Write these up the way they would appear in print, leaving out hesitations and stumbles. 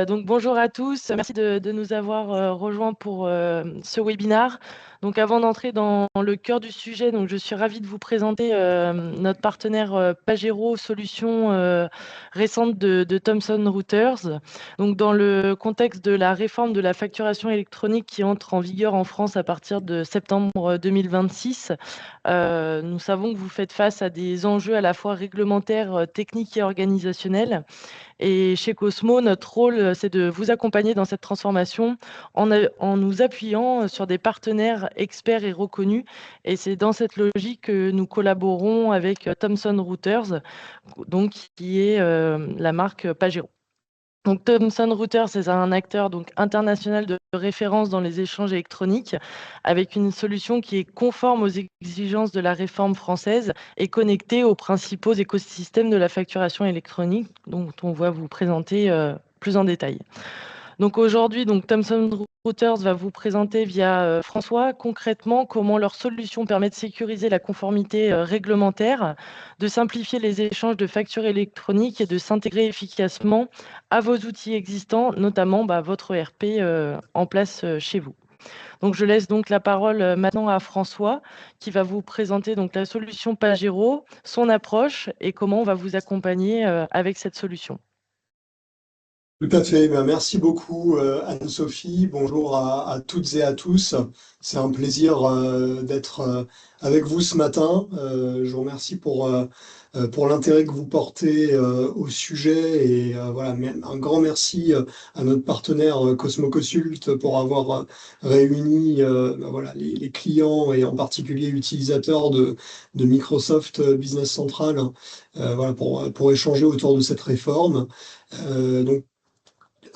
Donc bonjour à tous, merci de nous avoir rejoints pour ce webinaire. Donc avant d'entrer dans le cœur du sujet, donc je suis ravie de vous présenter notre partenaire Pagero, solution récente de Thomson Reuters. Donc dans le contexte de la réforme de la facturation électronique qui entre en vigueur en France à partir de septembre 2026, nous savons que vous faites face à des enjeux à la fois réglementaires, techniques et organisationnels. Et chez Cosmo, notre rôle, c'est de vous accompagner dans cette transformation en nous appuyant sur des partenaires experts et reconnus. Et c'est dans cette logique que nous collaborons avec Thomson Reuters, donc, qui est la marque Pagero. Donc Thomson Reuters, c'est un acteur donc international de référence dans les échanges électroniques, avec une solution qui est conforme aux exigences de la réforme française et connectée aux principaux écosystèmes de la facturation électronique, dont on va vous présenter plus en détail. Donc aujourd'hui, Thomson Reuters va vous présenter via François concrètement comment leur solution permet de sécuriser la conformité réglementaire, de simplifier les échanges de factures électroniques et de s'intégrer efficacement à vos outils existants, notamment votre ERP en place chez vous. Donc je laisse donc la parole maintenant à François qui va vous présenter donc la solution Pagero, son approche et comment on va vous accompagner avec cette solution. Tout à fait. Ben, merci beaucoup, Anne-Sophie. Bonjour à toutes et à tous. C'est un plaisir d'être avec vous ce matin. Je vous remercie pour l'intérêt que vous portez au sujet et voilà, un grand merci à notre partenaire Cosmo Consult pour avoir réuni ben, voilà, les clients et en particulier utilisateurs de Microsoft Business Central voilà, pour échanger autour de cette réforme. Donc,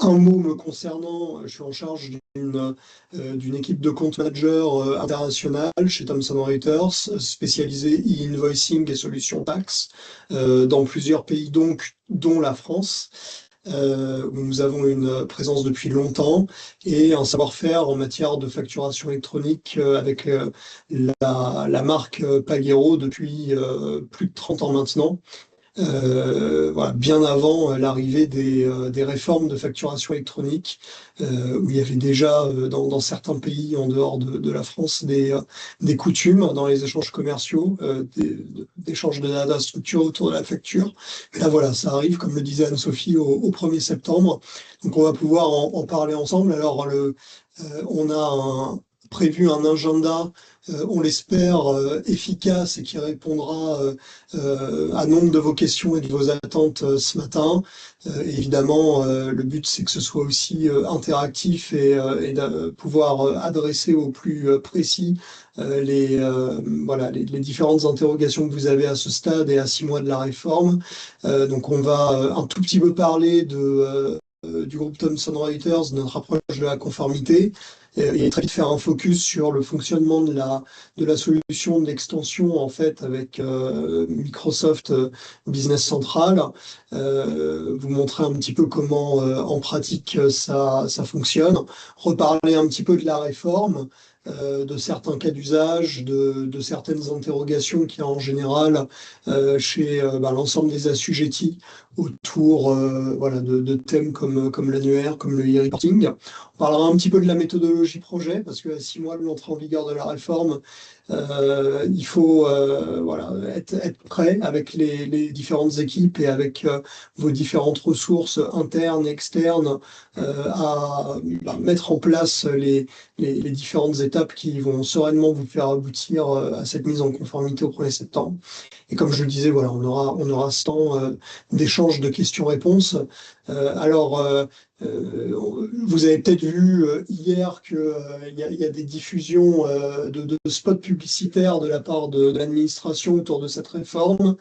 un mot me concernant, je suis en charge d'une équipe de compte manager internationale chez Thomson Reuters, spécialisée e-invoicing et solutions taxes, dans plusieurs pays donc, dont la France, où nous avons une présence depuis longtemps et un savoir-faire en matière de facturation électronique avec la marque Pagero depuis plus de 30 ans maintenant. Voilà, bien avant l'arrivée des réformes de facturation électronique, où il y avait déjà dans certains pays en dehors de la France des coutumes dans les échanges commerciaux, d'échanges de data structurés autour de la facture. Mais là voilà, ça arrive, comme le disait Anne-Sophie, au 1er septembre. Donc on va pouvoir en parler ensemble. Alors on a prévu un agenda, on l'espère, efficace et qui répondra à nombre de vos questions et de vos attentes ce matin. Évidemment, le but, c'est que ce soit aussi interactif et de pouvoir adresser au plus précis voilà, les différentes interrogations que vous avez à ce stade et à 6 mois de la réforme. Donc, on va un tout petit peu parler du groupe Thomson Reuters, de notre approche de la conformité, et très vite faire un focus sur le fonctionnement de la solution de l'extension en fait avec Microsoft Business Central, vous montrer un petit peu comment en pratique ça fonctionne, reparler un petit peu de la réforme, de certains cas d'usage, de certaines interrogations qu'il y a en général chez l'ensemble des assujettis autour voilà, de thèmes comme l'annuaire, comme le e-reporting. On parlera un petit peu de la méthodologie projet, parce qu'à 6 mois de l'entrée en vigueur de la réforme, il faut voilà, être prêt avec les différentes équipes et avec vos différentes ressources internes et externes à mettre en place les différentes étapes qui vont sereinement vous faire aboutir à cette mise en conformité au 1er septembre. Et comme je le disais, voilà, on aura ce temps d'échange de questions-réponses. Alors, vous avez peut-être vu hier qu'il y a des diffusions de spots publicitaires de la part de l'administration autour de cette réforme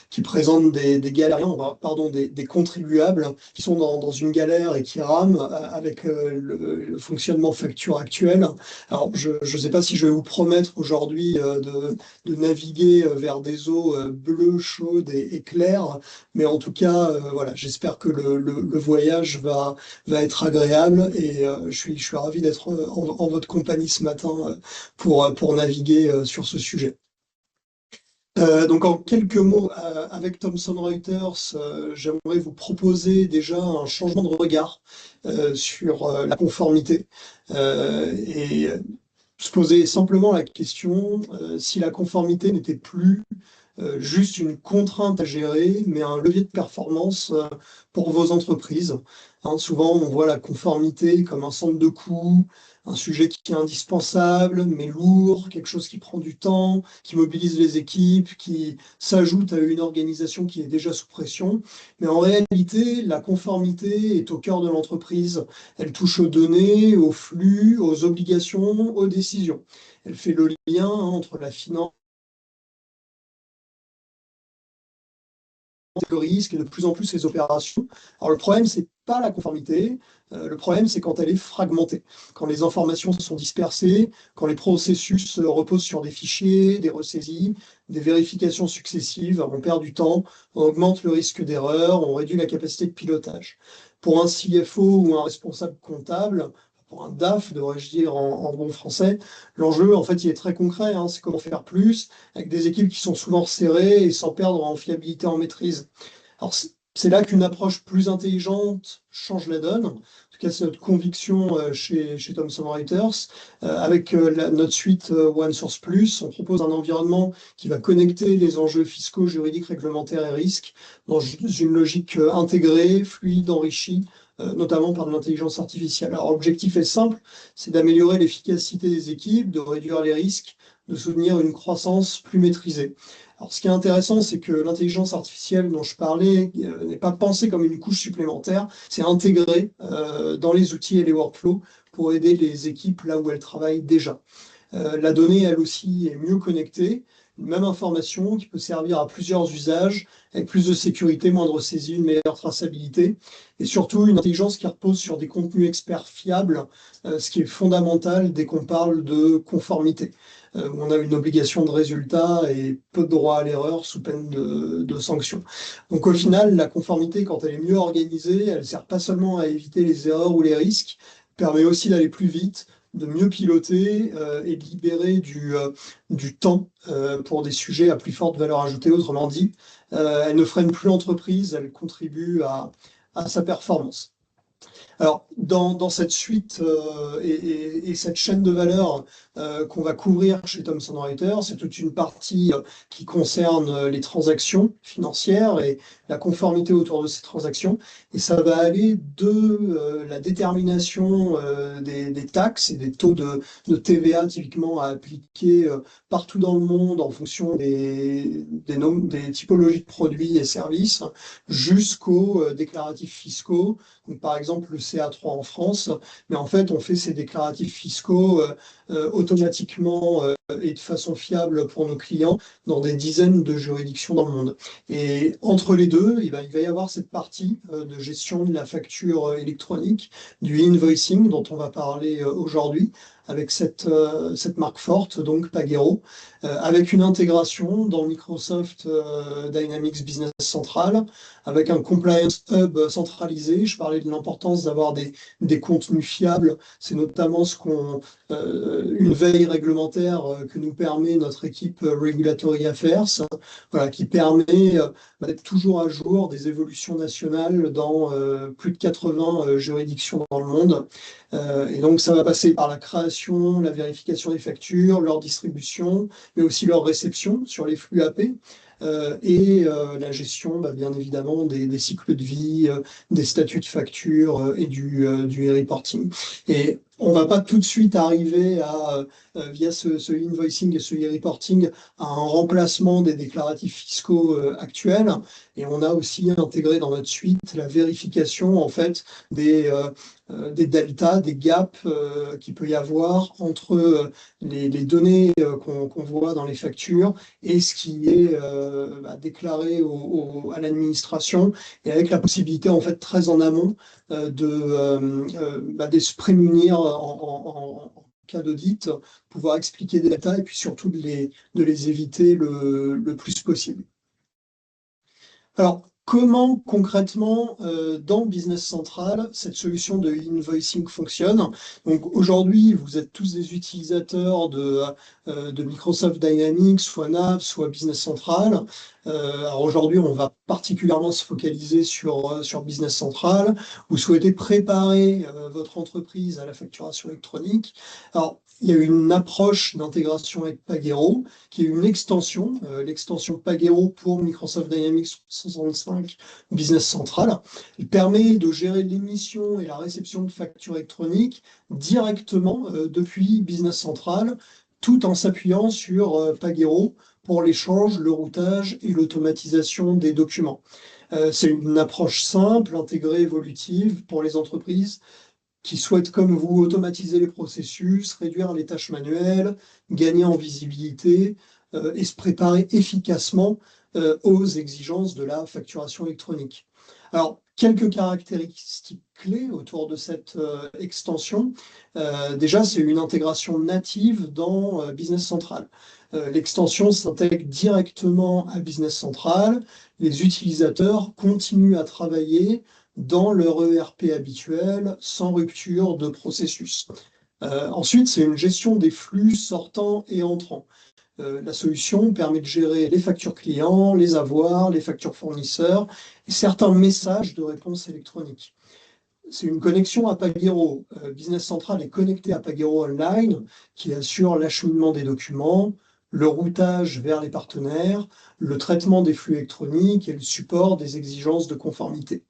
qui présentent des galériens, pardon, des contribuables qui sont dans une galère et qui rament avec le fonctionnement facture actuel. Alors, je ne sais pas si je vais vous promettre aujourd'hui de naviguer vers des eaux bleues, chaudes et claires, mais en tout cas, voilà, j'espère que le voyage va être agréable et je suis ravi d'être en votre compagnie ce matin pour naviguer sur ce sujet. Donc en quelques mots, avec Thomson Reuters, j'aimerais vous proposer déjà un changement de regard sur la conformité et se poser simplement la question si la conformité n'était plus juste une contrainte à gérer, mais un levier de performance pour vos entreprises. Hein, souvent, on voit la conformité comme un centre de coût, un sujet qui est indispensable, mais lourd, quelque chose qui prend du temps, qui mobilise les équipes, qui s'ajoute à une organisation qui est déjà sous pression. Mais en réalité, la conformité est au cœur de l'entreprise. Elle touche aux données, aux flux, aux obligations, aux décisions. Elle fait le lien entre la finance, le risque et de plus en plus les opérations. Alors le problème, c'est pas la conformité, le problème, c'est quand elle est fragmentée, quand les informations sont dispersées, quand les processus reposent sur des fichiers, des ressaisies, des vérifications successives, on perd du temps, on augmente le risque d'erreur, on réduit la capacité de pilotage. Pour un CFO ou un responsable comptable, pour un DAF, devrais-je dire en bon français, l'enjeu, en fait, il est très concret, hein, c'est comment faire plus, avec des équipes qui sont souvent serrées et sans perdre en fiabilité, en maîtrise. Alors, c'est là qu'une approche plus intelligente change la donne. En tout cas, c'est notre conviction chez Thomson Reuters. Avec notre suite OneSource Plus, on propose un environnement qui va connecter les enjeux fiscaux, juridiques, réglementaires et risques dans une logique intégrée, fluide, enrichie, notamment par de l'intelligence artificielle. Alors, l'objectif est simple, c'est d'améliorer l'efficacité des équipes, de réduire les risques, de soutenir une croissance plus maîtrisée. Alors, ce qui est intéressant, c'est que l'intelligence artificielle dont je parlais n'est pas pensée comme une couche supplémentaire, c'est intégré dans les outils et les workflows pour aider les équipes là où elles travaillent déjà. La donnée, elle aussi, est mieux connectée. Une même information qui peut servir à plusieurs usages, avec plus de sécurité, moindre saisie, une meilleure traçabilité, et surtout une intelligence qui repose sur des contenus experts fiables, ce qui est fondamental dès qu'on parle de conformité. Où on a une obligation de résultat et peu de droit à l'erreur sous peine de sanctions. Donc au final, la conformité, quand elle est mieux organisée, elle ne sert pas seulement à éviter les erreurs ou les risques, permet aussi d'aller plus vite, de mieux piloter et de libérer du temps pour des sujets à plus forte valeur ajoutée. Autrement dit, elle ne freine plus l'entreprise, elle contribue à sa performance. Alors, dans cette suite et cette chaîne de valeur qu'on va couvrir chez Thomson Reuters, c'est toute une partie qui concerne les transactions financières et la conformité autour de ces transactions. Et ça va aller de la détermination des taxes et des taux de TVA typiquement à appliquer partout dans le monde en fonction des typologies de produits et services, jusqu'aux déclaratifs fiscaux. Donc, par exemple, le CA3 en France, mais en fait, on fait ces déclaratifs fiscaux automatiquement et de façon fiable pour nos clients dans des dizaines de juridictions dans le monde. Et entre les deux, il va y avoir cette partie de gestion de la facture électronique, du invoicing dont on va parler aujourd'hui, avec cette marque forte, donc Pagero, avec une intégration dans Microsoft Dynamics Business Central, avec un compliance hub centralisé. Je parlais de l'importance d'avoir des contenus fiables. C'est notamment une veille réglementaire que nous permet notre équipe Regulatory Affairs, voilà, qui permet d'être toujours à jour des évolutions nationales dans plus de 80 juridictions dans le monde. Et donc, ça va passer par la création, la vérification des factures, leur distribution, mais aussi leur réception sur les flux AP. Et la gestion, bien évidemment, des cycles de vie, des statuts de facture et du e-reporting. Et on va pas tout de suite arriver via ce invoicing et ce e-reporting, à un remplacement des déclaratifs fiscaux actuels. Et on a aussi intégré dans notre suite la vérification, en fait, des deltas, des gaps qu'il peut y avoir entre les données qu'on voit dans les factures et ce qui est déclaré à l'administration, et avec la possibilité en fait très en amont de se prémunir en cas d'audit, pouvoir expliquer des data et puis surtout de les éviter le plus possible. Alors, comment concrètement dans Business Central cette solution de invoicing fonctionne? Donc aujourd'hui, vous êtes tous des utilisateurs de Microsoft Dynamics, soit NAV, soit Business Central. Alors aujourd'hui, on va particulièrement se focaliser sur Business Central. Vous souhaitez préparer votre entreprise à la facturation électronique. Alors, il y a une approche d'intégration avec Pagero, qui est une extension, l'extension Pagero pour Microsoft Dynamics 365 Business Central. Elle permet de gérer l'émission et la réception de factures électroniques directement depuis Business Central, tout en s'appuyant sur Pagero pour l'échange, le routage et l'automatisation des documents. C'est une approche simple, intégrée, évolutive pour les entreprises qui souhaitent, comme vous, automatiser les processus, réduire les tâches manuelles, gagner en visibilité et se préparer efficacement aux exigences de la facturation électronique. Alors, quelques caractéristiques clés autour de cette extension. Déjà, c'est une intégration native dans Business Central. L'extension s'intègre directement à Business Central. Les utilisateurs continuent à travailler dans leur ERP habituel, sans rupture de processus. Ensuite, c'est une gestion des flux sortants et entrants. La solution permet de gérer les factures clients, les avoirs, les factures fournisseurs et certains messages de réponse électronique. C'est une connexion à Pagero. Business Central est connecté à Pagero Online qui assure l'acheminement des documents, le routage vers les partenaires, le traitement des flux électroniques et le support des exigences de conformité.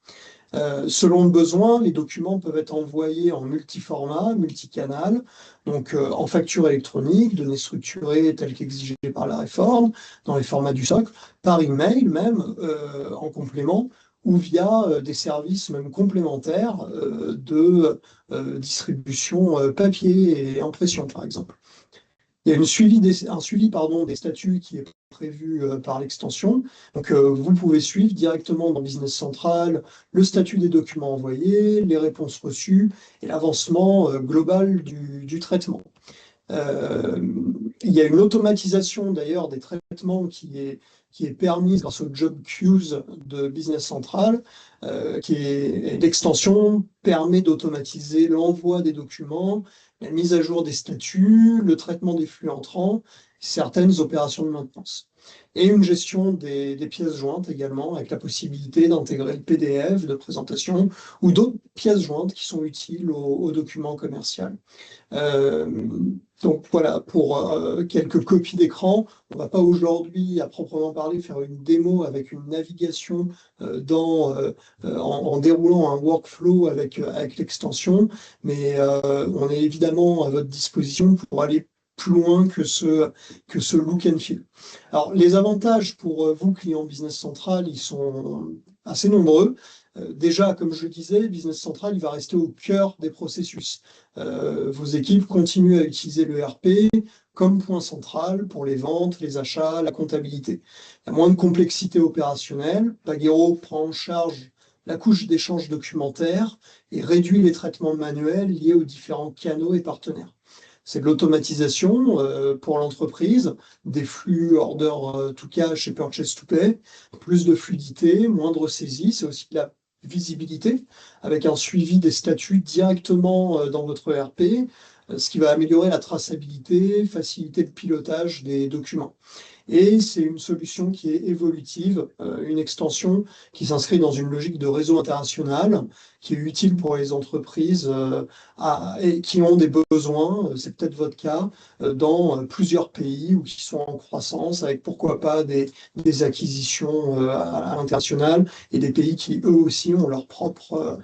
Selon le besoin, les documents peuvent être envoyés en multiformat, multicanal, donc en facture électronique, données structurées telles qu'exigées par la réforme, dans les formats du socle, par email même, en complément, ou via des services même complémentaires de distribution papier et impression, par exemple. Il y a un suivi des statuts qui est prévu par l'extension. Donc, vous pouvez suivre directement dans Business Central le statut des documents envoyés, les réponses reçues et l'avancement global du traitement. Il y a une automatisation d'ailleurs des traitements qui est permise grâce au Job Queues de Business Central, l'extension permet d'automatiser l'envoi des documents, la mise à jour des statuts, le traitement des flux entrants, certaines opérations de maintenance. Et une gestion des pièces jointes également, avec la possibilité d'intégrer le PDF de présentation ou d'autres pièces jointes qui sont utiles au document commercial. Donc voilà, pour quelques copies d'écran, on ne va pas aujourd'hui, à proprement parler, faire une démo avec une navigation en déroulant un workflow avec l'extension, mais on est évidemment à votre disposition pour aller plus loin que ce look and feel. Alors, les avantages pour vous, clients Business Central, ils sont assez nombreux. Déjà, comme je le disais, Business Central, il va rester au cœur des processus. Vos équipes continuent à utiliser le RP comme point central pour les ventes, les achats, la comptabilité. Il y a moins de complexité opérationnelle. Pagero prend en charge la couche d'échange documentaire et réduit les traitements manuels liés aux différents canaux et partenaires. C'est de l'automatisation pour l'entreprise, des flux order to cash et purchase to pay, plus de fluidité, moindre saisie, c'est aussi de la visibilité, avec un suivi des statuts directement dans votre ERP, ce qui va améliorer la traçabilité, faciliter le pilotage des documents. Et c'est une solution qui est évolutive, une extension qui s'inscrit dans une logique de réseau international, qui est utile pour les entreprises et qui ont des besoins, c'est peut-être votre cas, dans plusieurs pays ou qui sont en croissance, avec pourquoi pas des acquisitions à l'international et des pays qui eux aussi ont leur propre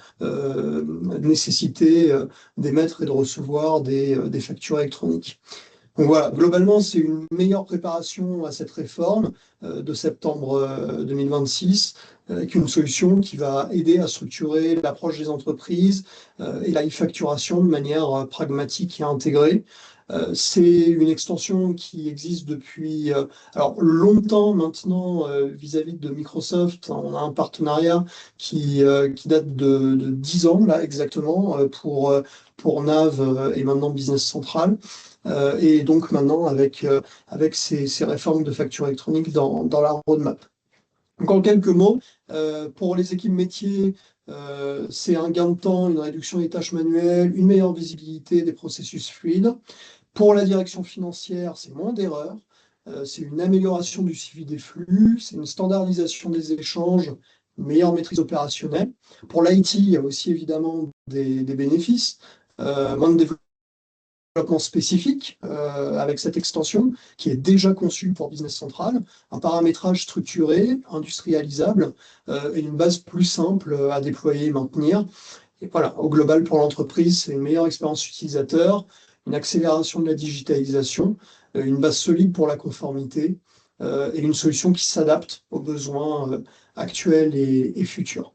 nécessité d'émettre et de recevoir des factures électroniques. Donc voilà, globalement, c'est une meilleure préparation à cette réforme de septembre 2026, avec une solution qui va aider à structurer l'approche des entreprises et la e-facturation de manière pragmatique et intégrée. C'est une extension qui existe depuis alors longtemps maintenant vis-à-vis de Microsoft. On a un partenariat qui date de 10 ans là exactement pour NAV et maintenant Business Central. Et donc maintenant avec ces réformes de facture électronique dans la roadmap. Donc, en quelques mots, pour les équipes métiers, c'est un gain de temps, une réduction des tâches manuelles, une meilleure visibilité des processus fluides. Pour la direction financière, c'est moins d'erreurs, c'est une amélioration du suivi des flux, c'est une standardisation des échanges, une meilleure maîtrise opérationnelle. Pour l'IT, il y a aussi évidemment des bénéfices, moins de développement spécifique avec cette extension qui est déjà conçue pour Business Central, un paramétrage structuré, industrialisable et une base plus simple à déployer et maintenir. Et voilà, au global, pour l'entreprise, c'est une meilleure expérience utilisateur, une accélération de la digitalisation, une base solide pour la conformité et une solution qui s'adapte aux besoins actuels et futurs.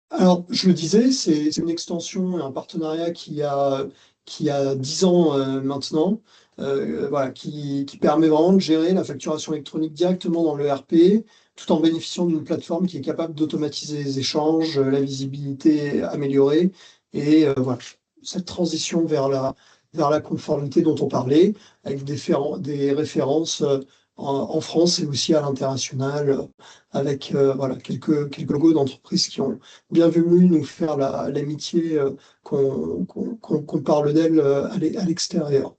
Alors, je le disais, c'est une extension et un partenariat qui a 10 ans maintenant, voilà, qui permet vraiment de gérer la facturation électronique directement dans le ERP, tout en bénéficiant d'une plateforme qui est capable d'automatiser les échanges, la visibilité améliorée, et voilà, cette transition vers la conformité dont on parlait, avec des références en France et aussi à l'international, avec voilà, quelques logos d'entreprises qui ont bien voulu nous faire l'amitié qu'on parle d'elle à l'extérieur.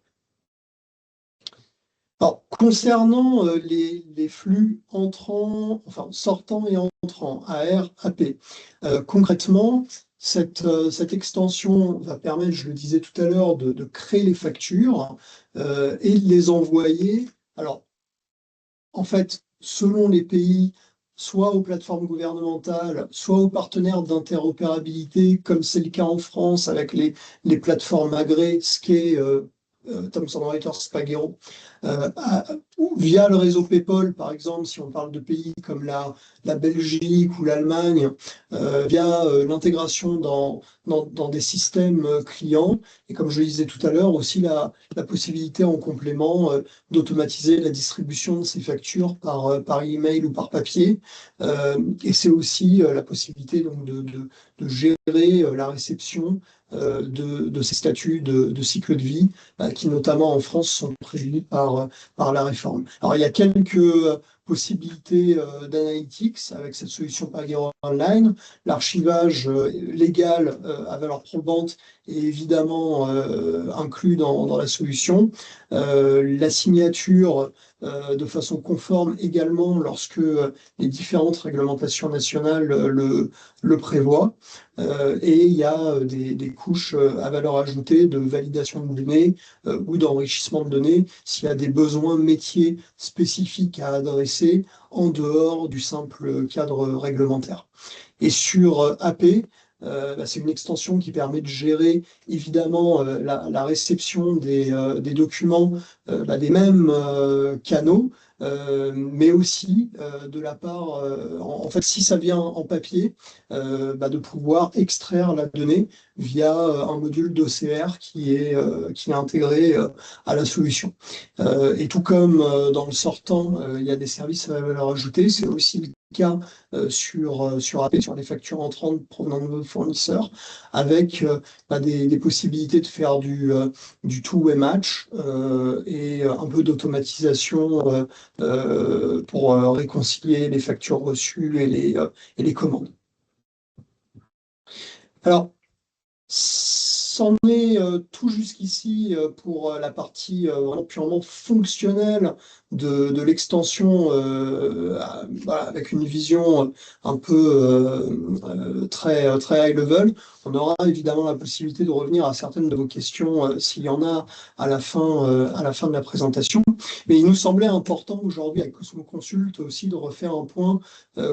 Alors, concernant les flux entrants, enfin sortants et entrants, AR, AP, concrètement, cette extension va permettre, je le disais tout à l'heure, de créer les factures et de les envoyer. Alors, en fait, selon les pays, soit aux plateformes gouvernementales, soit aux partenaires d'interopérabilité, comme c'est le cas en France avec les plateformes agréées, SKE, Thomson Reuters, Pagero, ou via le réseau PayPal, par exemple, si on parle de pays comme la Belgique ou l'Allemagne, via l'intégration dans des systèmes clients. Et comme je le disais tout à l'heure, aussi la possibilité en complément d'automatiser la distribution de ces factures par email ou par papier. Et c'est aussi la possibilité donc, de gérer la réception de ces statuts de cycle de vie qui notamment en France sont prévus par la réforme. Alors il y a quelques possibilités d'analytics avec cette solution Pagero Online. L'archivage légal à valeur probante est évidemment inclus dans la solution. La signature de façon conforme également lorsque les différentes réglementations nationales le prévoient. Et il y a des couches à valeur ajoutée de validation de données ou d'enrichissement de données s'il y a des besoins métiers spécifiques à adresser en dehors du simple cadre réglementaire. Et sur AP, c'est une extension qui permet de gérer évidemment la réception des documents des mêmes canaux, mais aussi de la part, en fait, si ça vient en papier, de pouvoir extraire la donnée via un module d'OCR qui est intégré à la solution. Et tout comme dans le sortant, il y a des services à valeur ajoutée, c'est aussi le cas sur AP, sur les factures entrantes provenant de nos fournisseurs, avec des possibilités de faire du two-way match et un peu d'automatisation pour réconcilier les factures reçues et les commandes. Alors, c'en est tout jusqu'ici pour la partie vraiment purement fonctionnelle de l'extension voilà, avec une vision un peu très high level. On aura évidemment la possibilité de revenir à certaines de vos questions s'il y en a à la fin de la présentation. Mais il nous semblait important aujourd'hui avec Cosmo Consult aussi de refaire un point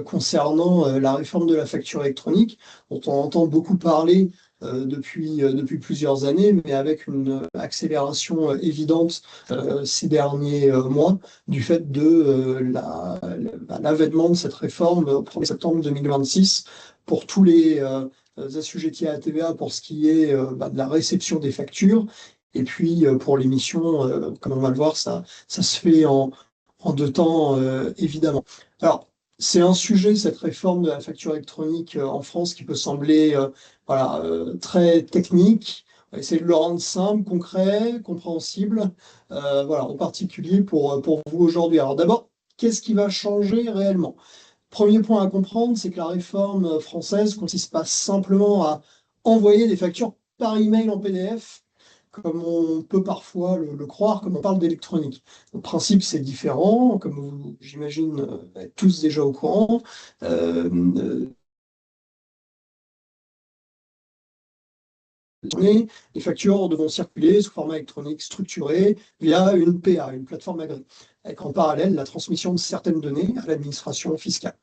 concernant la réforme de la facture électronique dont on entend beaucoup parler depuis plusieurs années, mais avec une accélération évidente ces derniers mois du fait de l'avènement de cette réforme au 1er septembre 2026 pour tous les assujettis à la TVA pour ce qui est de la réception des factures. Et puis pour l'émission, comme on va le voir, ça se fait en deux temps, évidemment. Alors, c'est un sujet, cette réforme de la facture électronique en France, qui peut sembler voilà, très technique. On va essayer de le rendre simple, concret, compréhensible, voilà, en particulier pour vous aujourd'hui. Alors d'abord, qu'est-ce qui va changer réellement? Premier point à comprendre, c'est que la réforme française consiste pas simplement à envoyer des factures par email en PDF, comme on peut parfois le croire, comme on parle d'électronique. Le principe, c'est différent, comme vous, j'imagine, êtes tous déjà au courant. Euh, les factures devront circuler sous format électronique structuré via une PA, une plateforme agréée, avec en parallèle la transmission de certaines données à l'administration fiscale.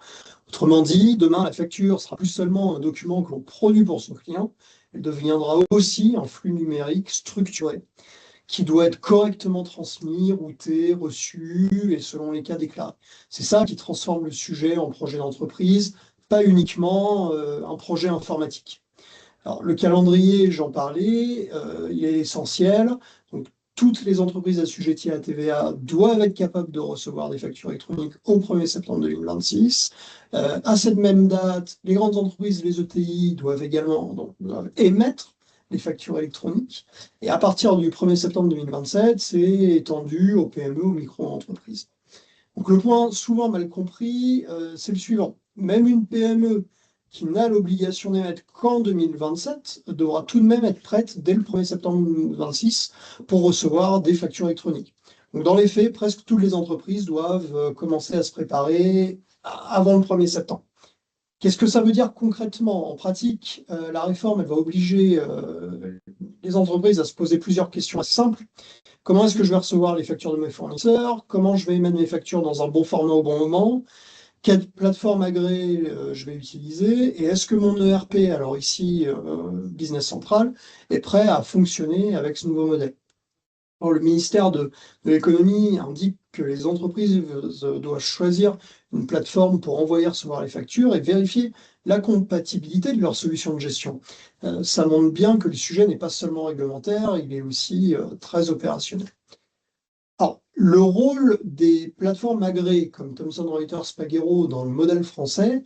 Autrement dit, demain, la facture sera plus seulement un document que l'on produit pour son client, elle deviendra aussi un flux numérique structuré qui doit être correctement transmis, routé, reçu et selon les cas déclarés. C'est ça qui transforme le sujet en projet d'entreprise, pas uniquement un projet informatique. Alors, le calendrier, j'en parlais, il est essentiel. Donc, toutes les entreprises assujetties à la TVA doivent être capables de recevoir des factures électroniques au 1er septembre 2026. À cette même date, les grandes entreprises, les ETI, doivent également doivent émettre les factures électroniques. Et à partir du 1er septembre 2027, c'est étendu aux PME, aux micro-entreprises. Donc le point souvent mal compris, c'est le suivant. Même une PME qui n'a l'obligation d'émettre qu'en 2027 devra tout de même être prête dès le 1er septembre 2026 pour recevoir des factures électroniques. Donc dans les faits, presque toutes les entreprises doivent commencer à se préparer avant le 1er septembre. Qu'est-ce que ça veut dire concrètement? En pratique, la réforme, elle va obliger les entreprises à se poser plusieurs questions assez simples. Comment est-ce que je vais recevoir les factures de mes fournisseurs? Comment je vais émettre mes factures dans un bon format au bon moment? Quelle plateforme agréée je vais utiliser? Et est-ce que mon ERP, alors ici Business Central, est prêt à fonctionner avec ce nouveau modèle? Alors, le ministère de l'économie indique que les entreprises doivent choisir une plateforme pour envoyer et recevoir les factures et vérifier la compatibilité de leur solution de gestion. Ça montre bien que le sujet n'est pas seulement réglementaire, il est aussi très opérationnel. Alors, le rôle des plateformes agréées comme Thomson Reuters Pagero dans le modèle français,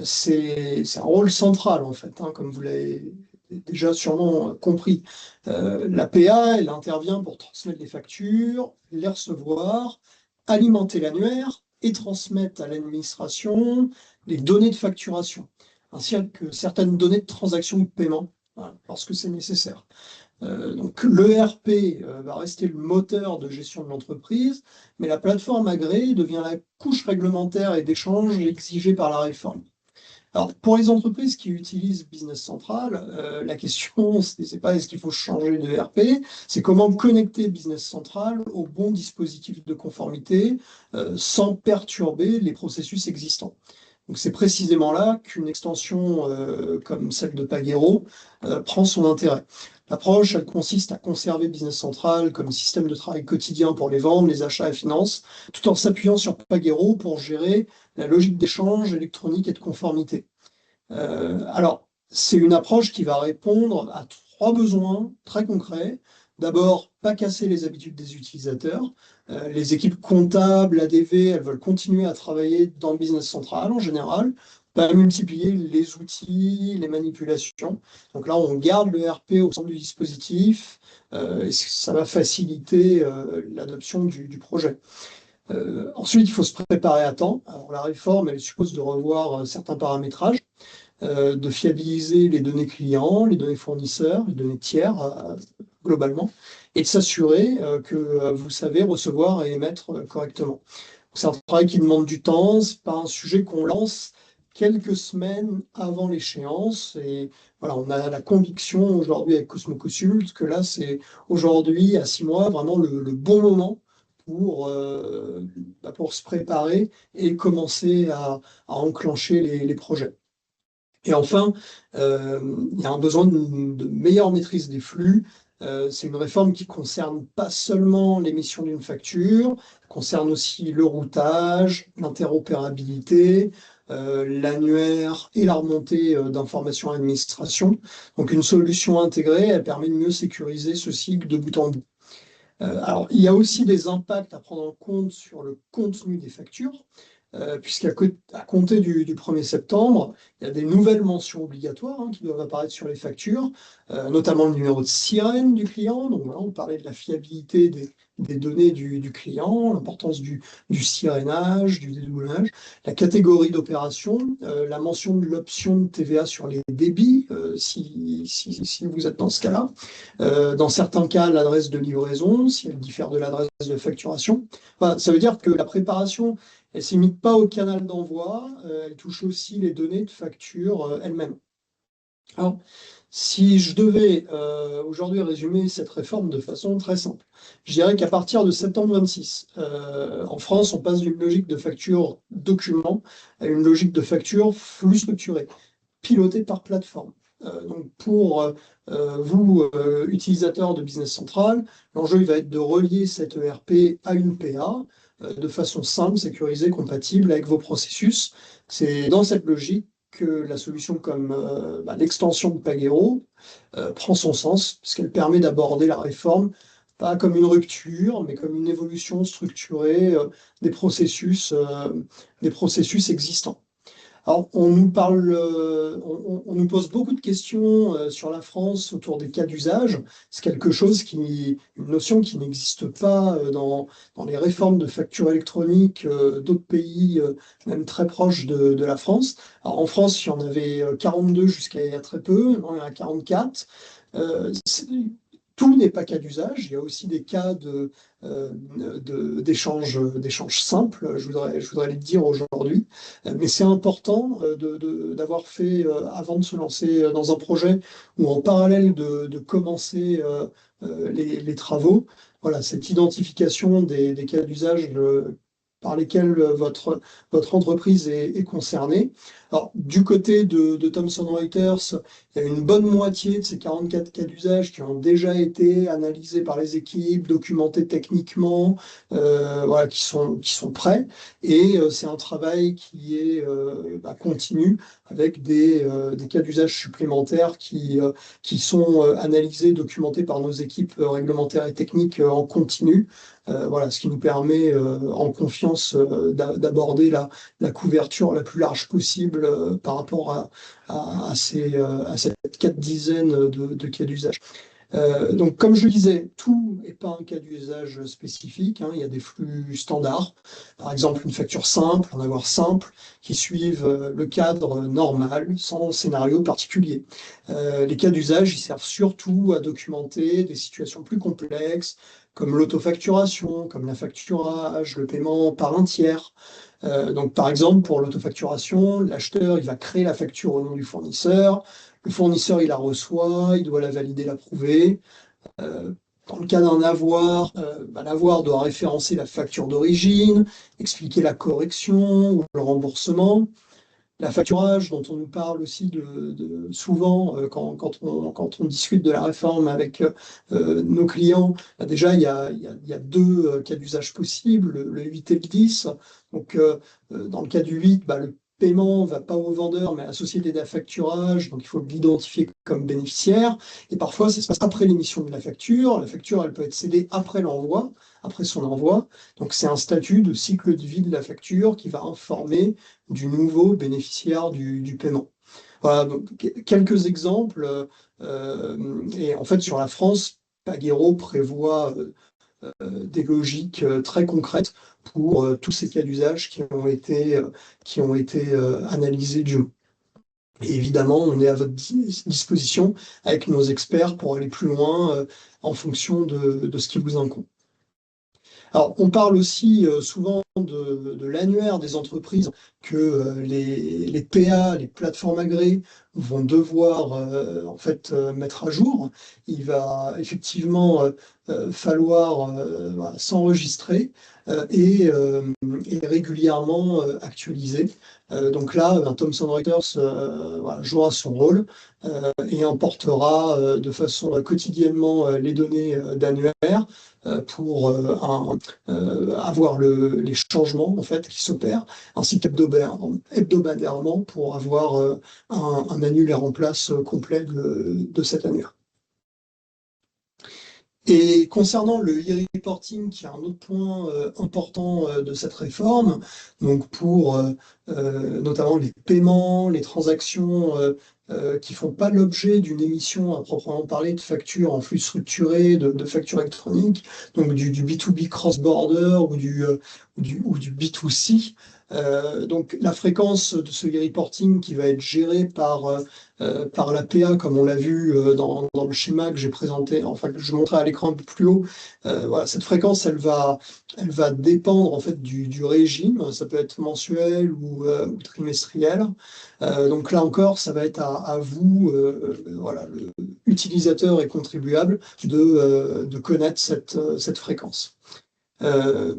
c'est un rôle central en fait, hein, comme vous l'avez déjà sûrement compris. La PA, elle intervient pour transmettre les factures, les recevoir, alimenter l'annuaire et transmettre à l'administration les données de facturation, ainsi que certaines données de transaction ou de paiement, voilà, lorsque c'est nécessaire. Donc l'ERP va rester le moteur de gestion de l'entreprise, mais la plateforme agréée devient la couche réglementaire et d'échange exigée par la réforme. Alors pour les entreprises qui utilisent Business Central, la question c'est pas est-ce qu'il faut changer de ERP, c'est comment connecter Business Central au bon dispositif de conformité sans perturber les processus existants. Donc c'est précisément là qu'une extension comme celle de Pagero prend son intérêt. L'approche, elle consiste à conserver Business Central comme système de travail quotidien pour les ventes, les achats et finances, tout en s'appuyant sur Pagero pour gérer la logique d'échange électronique et de conformité. Alors, c'est une approche qui va répondre à trois besoins très concrets. D'abord, pas casser les habitudes des utilisateurs. Les équipes comptables, ADV, elles veulent continuer à travailler dans le Business Central en général, pas multiplier les outils, les manipulations. Donc là, on garde le RP au centre du dispositif et ça va faciliter l'adoption du projet. Ensuite, il faut se préparer à temps. Alors, la réforme, elle suppose de revoir certains paramétrages, de fiabiliser les données clients, les données fournisseurs, les données tiers globalement, et de s'assurer que vous savez recevoir et émettre correctement. C'est un travail qui demande du temps, c'est pas un sujet qu'on lance quelques semaines avant l'échéance. Et voilà, on a la conviction aujourd'hui avec Cosmo Consult que là, c'est aujourd'hui, à 6 mois, vraiment le bon moment pour se préparer et commencer à enclencher les projets. Et enfin, il y a un besoin de meilleure maîtrise des flux. C'est une réforme qui concerne pas seulement l'émission d'une facture, elle concerne aussi le routage, l'interopérabilité, l'annuaire et la remontée d'informations à l'administration. Donc une solution intégrée, elle permet de mieux sécuriser ce cycle de bout en bout. Alors, il y a aussi des impacts à prendre en compte sur le contenu des factures. à compter du 1er septembre, il y a des nouvelles mentions obligatoires qui doivent apparaître sur les factures, notamment le numéro de sirène du client. Donc voilà, on parlait de la fiabilité des données du client, l'importance du sirénage, du dédoublage, la catégorie d'opération, la mention de l'option de TVA sur les débits, si vous êtes dans ce cas-là. Dans certains cas, l'adresse de livraison, si elle diffère de l'adresse de facturation. Voilà, ça veut dire que la préparation, elle ne se limite pas au canal d'envoi, elle touche aussi les données de facture elles-mêmes. Alors, si je devais aujourd'hui résumer cette réforme de façon très simple, je dirais qu'à partir de septembre 26, en France, on passe d'une logique de facture document à une logique de facture flux structuré, pilotée par plateforme. Donc pour vous, utilisateurs de Business Central, l'enjeu il va être de relier cette ERP à une PA de façon simple, sécurisée, compatible avec vos processus. C'est dans cette logique que la solution comme l'extension de Pagero prend son sens, puisqu'elle permet d'aborder la réforme pas comme une rupture, mais comme une évolution structurée des processus existants. Alors, on nous parle, on nous pose beaucoup de questions sur la France autour des cas d'usage. C'est une notion qui n'existe pas dans les réformes de facture électronique d'autres pays, même très proches de la France. Alors, en France, il y en avait 42 jusqu'à il y a très peu, maintenant il y en a 44. Euh, c'est- Tout n'est pas cas d'usage, il y a aussi des cas d'échanges simples, je voudrais les dire aujourd'hui. Mais c'est important d'avoir fait, avant de se lancer dans un projet ou en parallèle de commencer les travaux, voilà, cette identification des cas d'usage par lesquels votre entreprise est concernée. Alors, du côté de Thomson Reuters, il y a une bonne moitié de ces 44 cas d'usage qui ont déjà été analysés par les équipes, documentés techniquement, voilà, qui sont prêts. Et c'est un travail qui est continu avec des cas d'usage supplémentaires qui sont analysés, documentés par nos équipes réglementaires et techniques en continu. Voilà, ce qui nous permet en confiance d'aborder la couverture la plus large possible par rapport à cette quatre dizaines de cas d'usage. Donc, comme je le disais, tout n'est pas un cas d'usage spécifique. Il y a des flux standards. Par exemple, une facture simple, un avoir simple, qui suivent le cadre normal, sans scénario particulier. Les cas d'usage, ils servent surtout à documenter des situations plus complexes, comme l'autofacturation, comme la facturage, le paiement par un tiers. Donc, par exemple, pour l'autofacturation, l'acheteur, il va créer la facture au nom du fournisseur. Le fournisseur, il la reçoit, il doit la valider, l'approuver. Euh, Dans le cas d'un avoir, l'avoir doit référencer la facture d'origine, expliquer la correction ou le remboursement. La facturage, dont on nous parle aussi souvent quand on discute de la réforme avec nos clients, déjà il y a deux cas d'usage possibles, le 8 et le 10. Donc, dans le cas du 8, le paiement ne va pas au vendeur, mais à la société d'affacturage, donc il faut l'identifier comme bénéficiaire. Et parfois, ça se passe après l'émission de la facture. La facture, elle peut être cédée après l'envoi, après son envoi. Donc, c'est un statut de cycle de vie de la facture qui va informer du nouveau bénéficiaire du paiement. Voilà, donc, quelques exemples. Et en fait, sur la France, Pagero prévoit des logiques très concrètes pour tous ces cas d'usage qui ont été analysés du coup. Et évidemment, on est à votre disposition avec nos experts pour aller plus loin en fonction de ce qui vous incombe. Alors, on parle aussi souvent de l'annuaire des entreprises que les PA, les plateformes agréées, vont devoir en fait mettre à jour. Il va effectivement falloir voilà, s'enregistrer et régulièrement actualiser. Donc là, Thomson Reuters voilà, jouera son rôle et emportera de façon quotidiennement les données d'annuaire pour avoir les changements en fait qui s'opèrent, ainsi qu'hebdomadairement pour avoir un annulaire en place complet de cette annuaire. Et concernant le e-reporting, qui est un autre point important de cette réforme, donc pour notamment les paiements, les transactions qui font pas l'objet d'une émission à proprement parler de factures en flux structuré, de factures électroniques, donc du B2B cross-border ou du B2C. Donc la fréquence de ce e-reporting qui va être géré par l'APA, comme on l'a vu dans le schéma que j'ai présenté, enfin que je montrais à l'écran un peu plus haut. Voilà, cette fréquence, elle va dépendre en fait du régime. Ça peut être mensuel ou trimestriel. Donc là encore, ça va être à vous, voilà, utilisateur et contribuable, de connaître cette fréquence. Euh,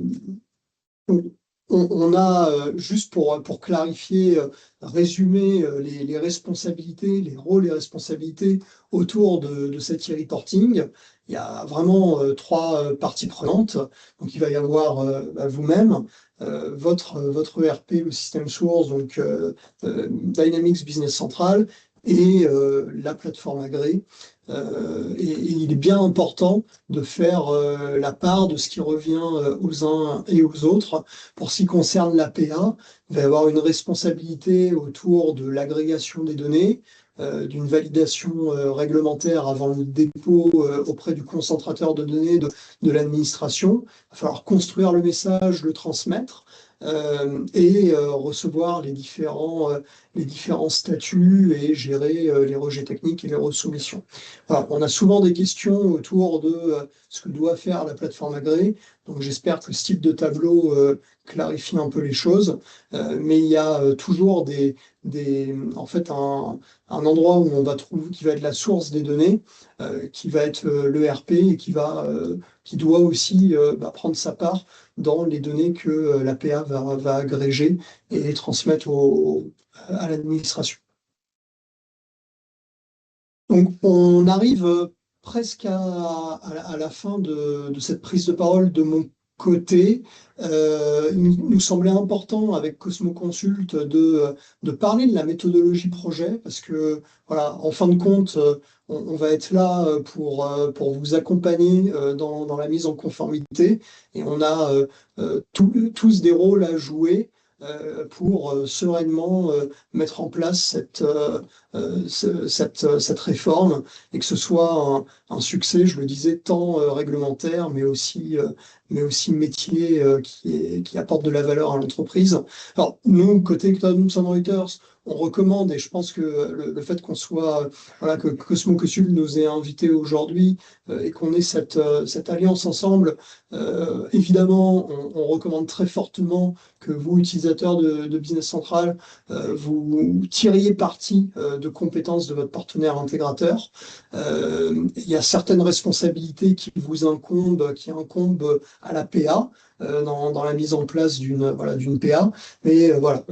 on a, juste pour clarifier, résumer les responsabilités, les rôles et responsabilités autour de cet e-reporting. Il y a vraiment trois parties prenantes. Donc il va y avoir vous-même, votre ERP, le système source, donc Dynamics Business Central, et la plateforme agrée. Et il est bien important de faire la part de ce qui revient aux uns et aux autres. Pour ce qui concerne l'APA, il va y avoir une responsabilité autour de l'agrégation des données, d'une validation réglementaire avant le dépôt auprès du concentrateur de données de l'administration. Il va falloir construire le message, le transmettre. Et recevoir les différents statuts et gérer les rejets techniques et les resoumissions. Voilà, on a souvent des questions autour de ce que doit faire la plateforme agréée. Donc j'espère que ce type de tableau clarifie un peu les choses. Mais il y a toujours en fait un endroit où on va trouver qui va être la source des données, qui va être l'ERP et qui doit aussi prendre sa part dans les données que l'APA va agréger et transmettre à l'administration. Donc, on arrive presque à la fin de cette prise de parole de mon côté. Il nous semblait important avec Cosmo Consult de parler de la méthodologie projet parce que, voilà, en fin de compte, on va être là pour vous accompagner dans la mise en conformité et on a tous des rôles à jouer pour sereinement mettre en place cette réforme et que ce soit un succès, je le disais, tant réglementaire, mais aussi métier qui apporte de la valeur à l'entreprise. Alors, nous, côté Thomson Reuters, on recommande, et je pense que le fait voilà, que Cosmo Consult nous ait invités aujourd'hui et qu'on ait cette alliance ensemble, évidemment, on recommande très fortement que vous, utilisateurs de Business Central, vous tiriez parti de compétences de votre partenaire intégrateur. Il y a certaines responsabilités qui incombent à la PA dans la mise en place d'une PA. Mais voilà,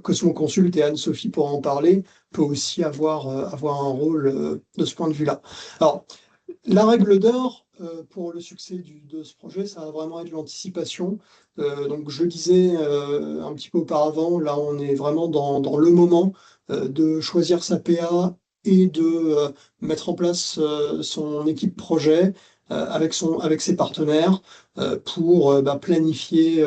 Cosmo Consult et Anne-Sophie pour en parler peut aussi avoir un rôle de ce point de vue-là. Alors, la règle d'or pour le succès de ce projet, ça va vraiment être l'anticipation. Donc, je disais un petit peu auparavant, là, on est vraiment dans le moment de choisir sa PA et de mettre en place son équipe projet avec ses partenaires pour planifier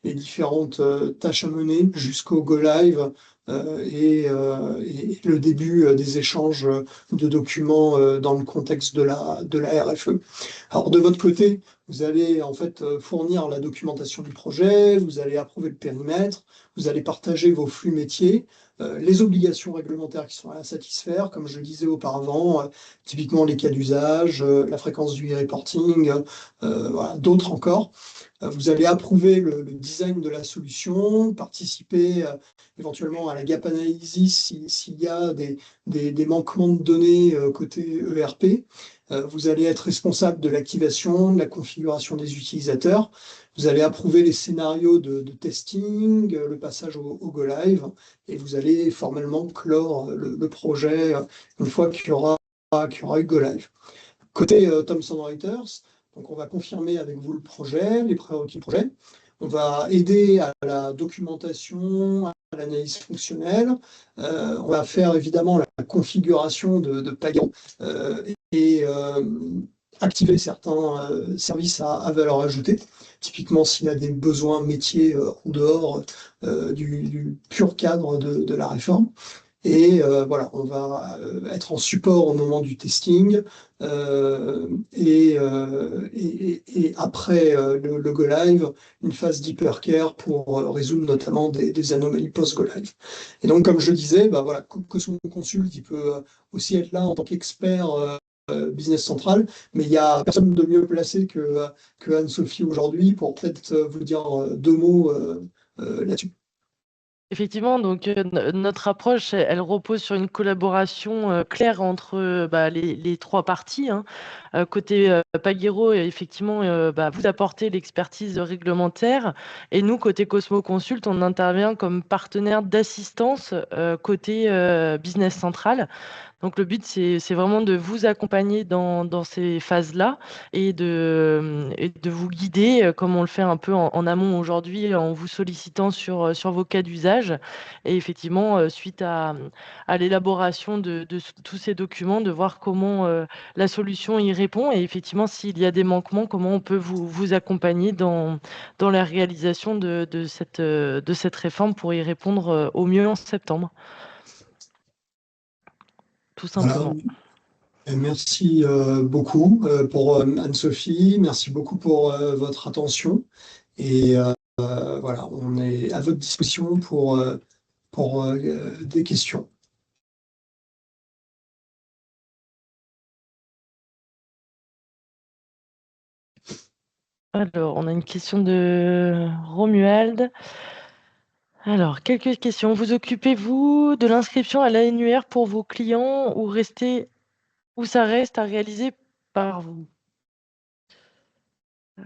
les différentes tâches à mener jusqu'au go live et le début des échanges de documents dans le contexte de la RFE. Alors de votre côté, vous allez en fait fournir la documentation du projet, vous allez approuver le périmètre, vous allez partager vos flux métiers, les obligations réglementaires qui sont à satisfaire, comme je le disais auparavant, typiquement les cas d'usage, la fréquence du e-reporting, voilà, d'autres encore. Vous allez approuver le design de la solution, participer éventuellement à la gap analysis s'il y a des manquements de données côté ERP. Vous allez être responsable de l'activation, de la configuration des utilisateurs. Vous allez approuver les scénarios de testing, le passage au go live, et vous allez formellement clore le projet une fois qu'il y aura eu go live. Côté Thomson Reuters, donc on va confirmer avec vous le projet, les prérequis du projet. On va aider à la documentation, à l'analyse fonctionnelle. On va faire évidemment la configuration de Pagero et activer certains services à valeur ajoutée. Typiquement, s'il y a des besoins métiers en dehors du pur cadre de la réforme. Et voilà, on va être en support au moment du testing et après le Go Live, une phase d'hypercare pour résoudre notamment des anomalies post-Go Live. Et donc, comme je disais, bah voilà, Cosmo Consult, il peut aussi être là en tant qu'expert Business Central, mais il n'y a personne de mieux placé que Anne-Sophie aujourd'hui pour peut-être vous dire deux mots là-dessus. Effectivement, donc notre approche, elle repose sur une collaboration claire entre bah, les trois parties, hein. Côté Pagero, effectivement, bah, vous apportez l'expertise réglementaire et nous, côté Cosmo Consult, on intervient comme partenaire d'assistance côté Business Central. Donc le but, c'est vraiment de vous accompagner dans ces phases-là et de vous guider, comme on le fait un peu en amont aujourd'hui, en vous sollicitant sur vos cas d'usage. Et effectivement, suite à l'élaboration de tous ces documents, de voir comment la solution y répond et effectivement, s'il y a des manquements, comment on peut vous accompagner dans la réalisation de cette réforme pour y répondre au mieux en septembre, tout Voilà. simplement. Et merci beaucoup pour Anne-Sophie, merci beaucoup pour votre attention. Et voilà, on est à votre disposition pour des questions. Alors, on a une question de Romuald. Alors, quelques questions. Vous occupez-vous de l'inscription à l'annuaire pour vos clients ou ça reste à réaliser par vous? Euh,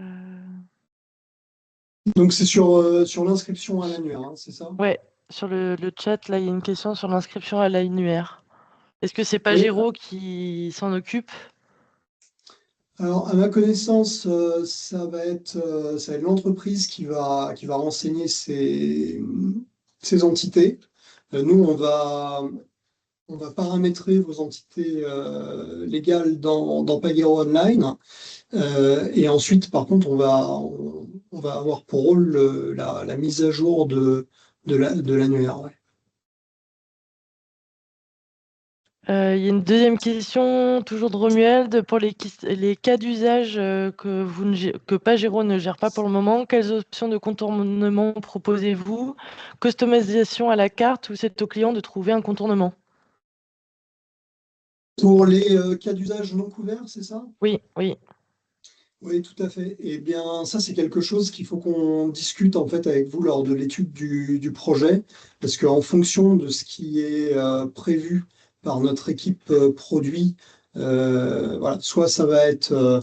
Donc c'est sur l'inscription à l'annuaire, hein, c'est ça? Ouais, sur le chat, là, il y a une question sur l'inscription à l'annuaire. Est-ce que c'est Oui. Pagero qui s'en occupe? Alors à ma connaissance, ça va être l'entreprise qui va renseigner ces entités. Nous, on va paramétrer vos entités légales dans Pagero Online. Et ensuite, par contre, on va avoir pour rôle la mise à jour de l'annuaire. Ouais. Il y a une deuxième question, toujours de Romuald. Pour les cas d'usage que Pagero ne gère pas pour le moment, quelles options de contournement proposez-vous? Customisation à la carte ou c'est au client de trouver un contournement? Pour les cas d'usage non couverts, c'est ça? Oui, oui. Oui, tout à fait. Eh bien, ça, c'est quelque chose qu'il faut qu'on discute en fait avec vous lors de l'étude du projet, parce qu'en fonction de ce qui est prévu par notre équipe produit, voilà, soit ça va être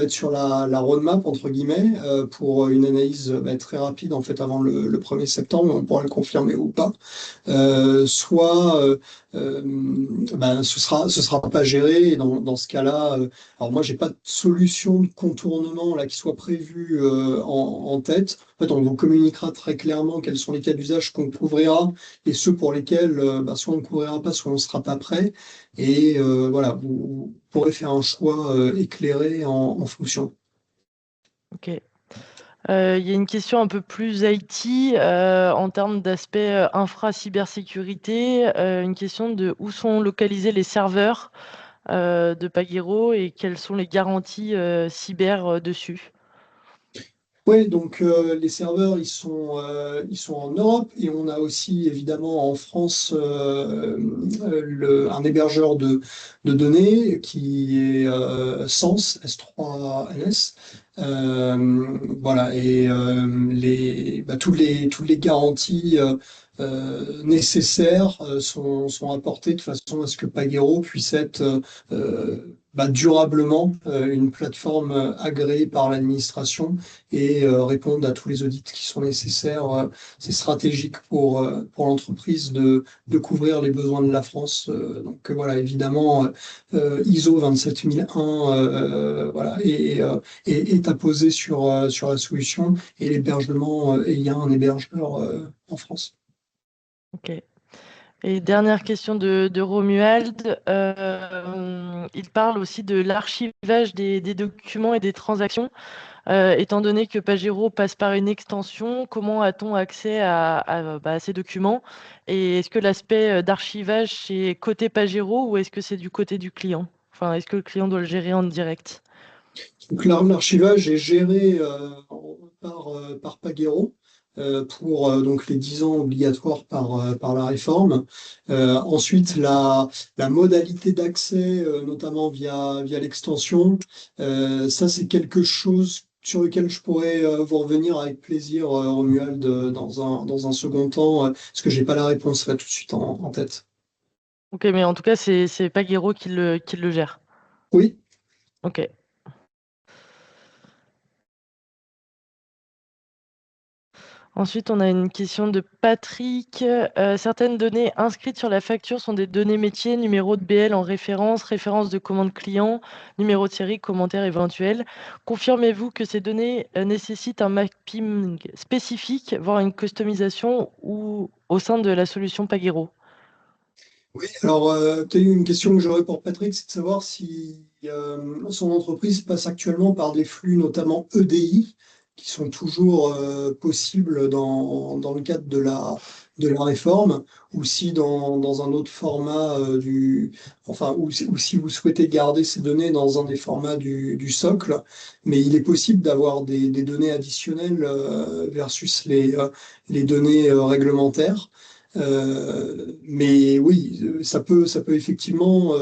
sur la roadmap entre guillemets pour une analyse très rapide en fait avant le 1er septembre, on pourra le confirmer ou pas. Soit ce sera pas géré et dans ce cas-là, alors moi j'ai pas de solution de contournement là qui soit prévue en tête. En fait, on vous communiquera très clairement quels sont les cas d'usage qu'on couvrira et ceux pour lesquels soit on ne couvrira pas, soit on ne sera pas prêt. Et voilà, vous pourrez faire un choix éclairé en fonction. Ok. Il y a une question un peu plus IT en termes d'aspect infra-cybersécurité. Une question de où sont localisés les serveurs de Pagero et quelles sont les garanties cyber dessus. Oui, donc les serveurs, ils sont en Europe et on a aussi évidemment en France un hébergeur de données qui est Sens, S3NS. Voilà, et toutes les garanties nécessaires sont apportées de façon à ce que Pagero puisse être durablement une plateforme agréée par l'administration et répondre à tous les audits qui sont nécessaires. C'est stratégique pour l'entreprise de couvrir les besoins de la France. Donc voilà, évidemment, ISO 27001 voilà, est apposé sur la solution et l'hébergement, et il y a un hébergeur en France. Ok. Et dernière question de Romuald. Il parle aussi de l'archivage des documents et des transactions. Étant donné que Pagero passe par une extension, comment a-t-on accès à ces documents? Et est-ce que l'aspect d'archivage, c'est côté Pagero ou est-ce que c'est du côté du client? Enfin, est-ce que le client doit le gérer en direct? Donc l'archivage est géré par Pagero pour donc les 10 ans obligatoires par la réforme. Ensuite, la modalité d'accès, notamment via l'extension, ça c'est quelque chose sur lequel je pourrais vous revenir avec plaisir, Romuald, dans un second temps, parce que j'ai pas la réponse là tout de suite en tête. Ok, mais en tout cas, c'est Pagero qui le gère. Oui. Ok. Ensuite, on a une question de Patrick. Certaines données inscrites sur la facture sont des données métiers, numéro de BL en référence, référence de commande client, numéro de série, commentaire éventuel. Confirmez-vous que ces données nécessitent un mapping spécifique, voire une customisation ou au sein de la solution Pagero? Oui, alors peut-être une question que j'aurais pour Patrick, c'est de savoir si son entreprise passe actuellement par des flux, notamment EDI, qui sont toujours possibles dans le cadre de la réforme, ou si dans un autre format enfin, ou si vous souhaitez garder ces données dans un des formats du socle, mais il est possible d'avoir des données additionnelles versus les données réglementaires. Mais oui, ça peut effectivement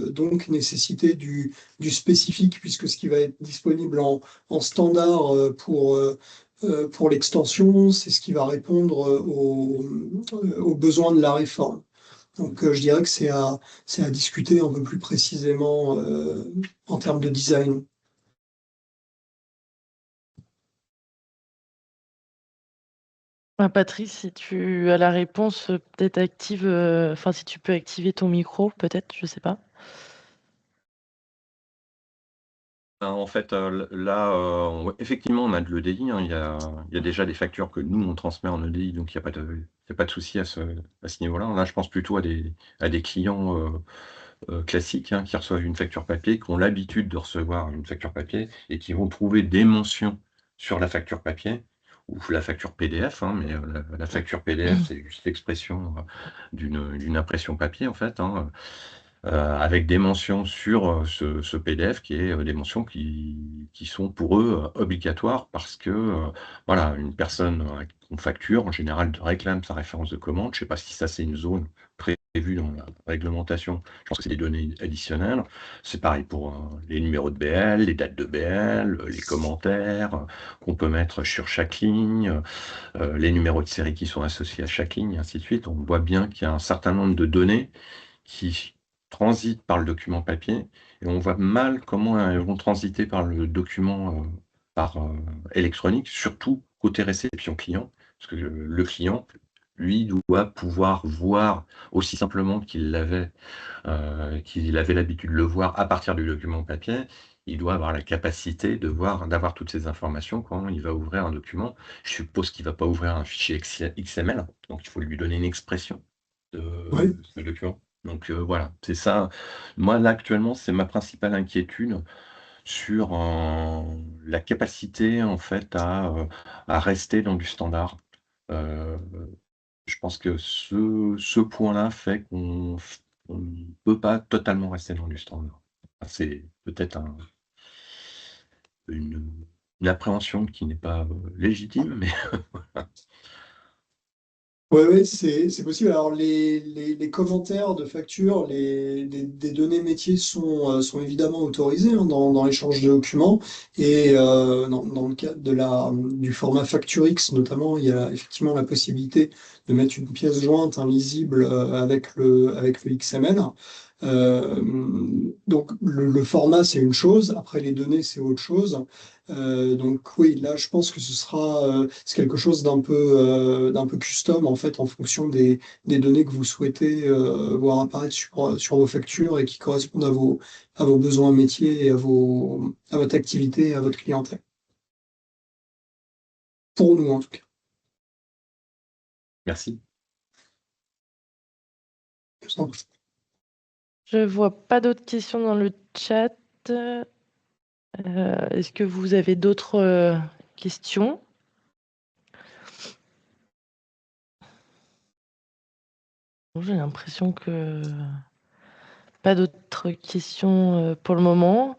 donc nécessiter du spécifique, puisque ce qui va être disponible en standard pour l'extension, c'est ce qui va répondre aux besoins de la réforme. Donc je dirais que c'est à discuter un peu plus précisément en termes de design. Patrice, si tu as la réponse, peut-être active, enfin si tu peux activer ton micro, peut-être, je sais pas. En fait, là, effectivement, on a de l'EDI, hein. Il y a déjà des factures que nous, on transmet en EDI, donc il y a pas de souci à ce niveau-là. Là, je pense plutôt à des clients classiques, hein, qui reçoivent une facture papier, qui ont l'habitude de recevoir une facture papier et qui vont trouver des mentions sur la facture papier ou la facture PDF, hein, mais la facture PDF, c'est juste l'expression d'une impression papier, en fait, hein. Avec des mentions sur ce PDF qui est des mentions qui sont pour eux obligatoires parce que voilà, une personne qu'on facture en général réclame sa référence de commande. Je ne sais pas si ça c'est une zone prévue dans la réglementation. Je pense que c'est des données additionnelles. C'est pareil pour les numéros de BL, les dates de BL, les commentaires qu'on peut mettre sur chaque ligne, les numéros de série qui sont associés à chaque ligne, et ainsi de suite. On voit bien qu'il y a un certain nombre de données qui transitent par le document papier et on voit mal comment elles vont transiter par le document électronique, surtout côté réception client, parce que le client, lui, doit pouvoir voir aussi simplement qu'il avait l'habitude de le voir à partir du document papier. Il doit avoir la capacité d'avoir toutes ces informations quand il va ouvrir un document. Je suppose qu'il ne va pas ouvrir un fichier XML, donc il faut lui donner une expression de Oui. ce document. Donc voilà, c'est ça. Moi, là, actuellement, c'est ma principale inquiétude sur la capacité, en fait, à rester dans du standard. Euh, je pense que ce point-là fait qu'on ne peut pas totalement rester dans du standard. C'est peut-être une appréhension qui n'est pas légitime, mais Oui, oui, c'est possible. Alors, les commentaires de facture, des données métiers sont évidemment autorisés hein, dans l'échange de documents. Et dans le cadre du format FactureX, notamment, il y a effectivement la possibilité de mettre une pièce jointe invisible avec le XML. Euh, donc, le format, c'est une chose. Après, les données, c'est autre chose. Donc oui, là, je pense que c'est quelque chose d'un peu custom en fait, en fonction des données que vous souhaitez voir apparaître sur vos factures et qui correspondent à vos besoins métiers et à votre activité et à votre clientèle. Pour nous, en tout cas. merci. Je ne vois pas d'autres questions dans le chat. Est-ce que vous avez d'autres questions? J'ai l'impression que pas d'autres questions pour le moment.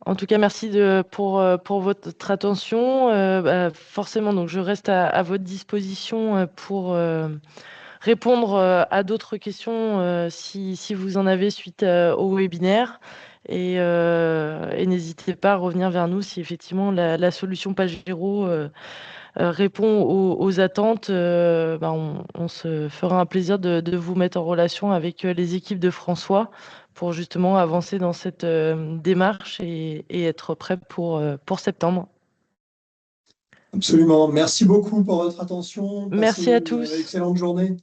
En tout cas, merci pour votre attention. Forcément, donc, je reste à votre disposition pour répondre à d'autres questions si vous en avez suite au webinaire. Et n'hésitez pas à revenir vers nous si effectivement la solution Pagero répond aux attentes. On se fera un plaisir de vous mettre en relation avec les équipes de François pour justement avancer dans cette démarche et être prêt pour septembre. Absolument. Merci beaucoup pour votre attention. Passez Merci à une tous. excellente journée.